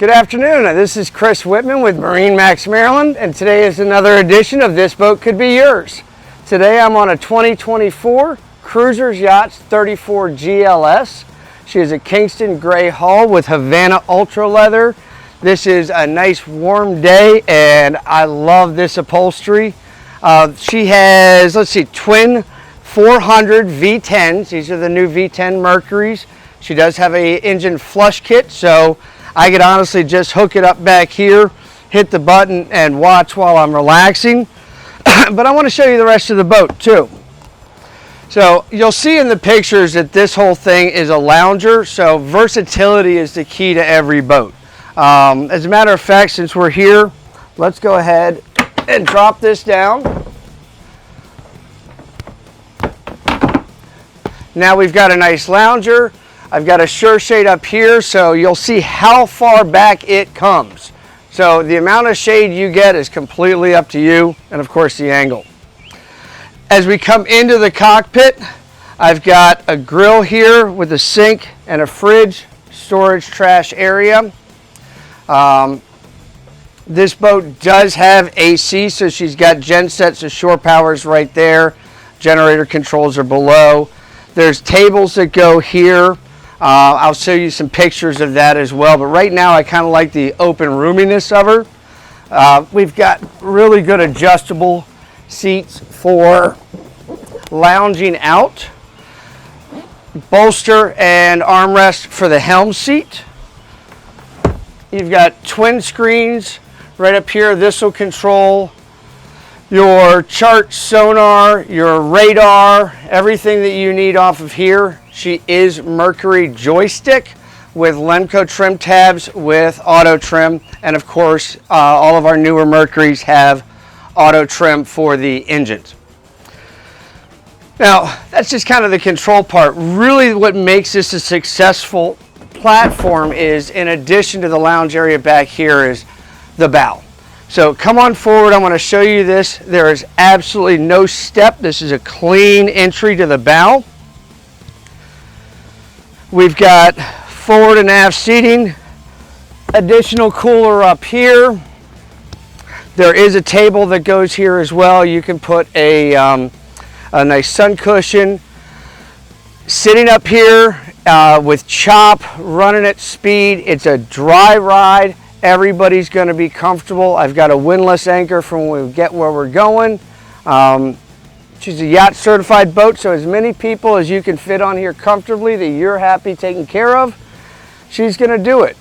Good afternoon, this is Chris Whitman with MarineMax Maryland, and today is another edition of This Boat Could Be Yours. Today I'm on a 2024 Cruisers Yachts 34 GLS. She is a Kingston gray hull with Havana ultra leather. This is a nice warm day and I love this upholstery. She has, let's see, twin 400 V10s. These are the new V10 Mercuries. She does have a engine flush kit, so I could honestly just hook it up back here, hit the button, and watch while I'm relaxing. But I want to show you the rest of the boat too. So you'll see in the pictures that this whole thing is a lounger, so versatility is the key to every boat. As a matter of fact, since we're here, let's go ahead and drop this down. Now we've got a nice lounger. I've got a sure shade up here, so you'll see how far back it comes. So the amount of shade you get is completely up to you, and of course the angle. As we come into the cockpit, I've got a grill here with a sink and a fridge, storage trash area. This boat does have AC, so she's got gen sets of shore powers right there. Generator controls are below. There's tables that go here. I'll show you some pictures of that as well, but right now I kind of like the open roominess of her. We've got really good adjustable seats for lounging out, bolster and armrest for the helm seat. You've got twin screens right up here. This will control your chart, sonar, your radar, everything that you need off of here. She is Mercury joystick with Lemco trim tabs with auto trim, and of course all of our newer Mercuries have auto trim for the engines. Now that's just kind of the control part. Really what makes this a successful platform is, in addition to the lounge area back here, is the bow. So come on forward, I want to show you this. There is absolutely no step. This is a clean entry to the bow. We've got forward and aft seating, additional cooler up here. There is a table that goes here as well. You can put a nice sun cushion. Sitting up here with chop, running at speed. It's a dry ride. Everybody's going to be comfortable. I've got a windlass anchor from when we get where we're going. She's a yacht certified boat, so as many people as you can fit on here comfortably that you're happy taking care of, she's going to do it.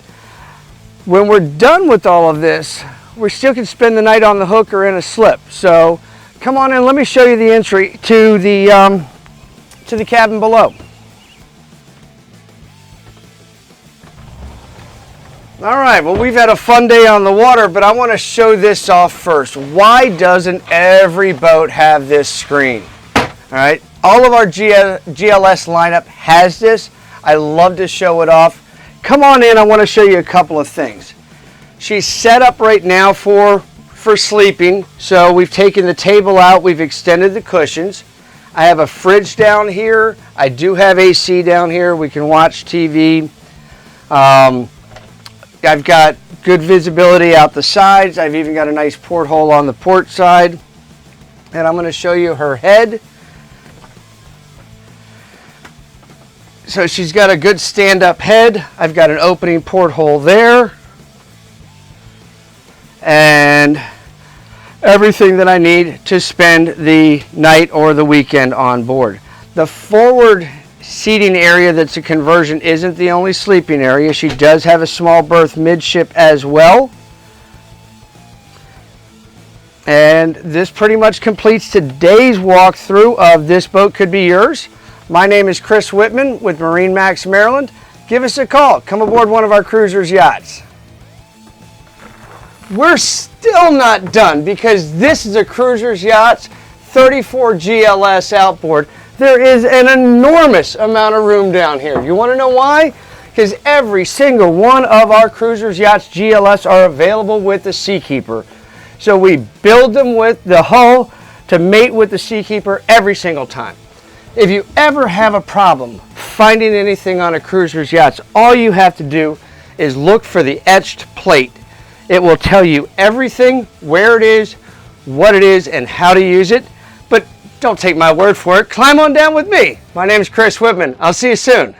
When we're done with all of this, we still can spend the night on the hook or in a slip. So come on in, let me show you the entry to the cabin below. All right, well, we've had a fun day on the water, but I want to show this off first. Why doesn't every boat have this screen? All right, all of our GLS lineup has this. I love to show it off. Come on in, I want to show you a couple of things. She's set up right now for sleeping, so we've taken the table out, we've extended the cushions. I have a fridge down here. I do have AC down here. We can watch TV. I've got good visibility out the sides. I've even got a nice porthole on the port side. And I'm going to show you her head. So she's got a good stand-up head. I've got an opening porthole there. And everything that I need to spend the night or the weekend on board. The forward seating area that's a conversion isn't the only sleeping area. She does have a small berth midship as well. And this pretty much completes today's walkthrough of This Boat Could Be Yours. My name is Chris Whitman with MarineMax Maryland. Give us a call. Come aboard one of our Cruisers Yachts. We're still not done, because this is a Cruisers Yachts 34 GLS outboard. There is an enormous amount of room down here. You want to know why? Because every single one of our Cruisers Yachts GLS are available with the Seakeeper. So we build them with the hull to mate with the Seakeeper every single time. If you ever have a problem finding anything on a Cruisers Yachts, all you have to do is look for the etched plate. It will tell you everything, where it is, what it is, and how to use it. But don't take my word for it. Climb on down with me. My name is Chris Whitman. I'll see you soon.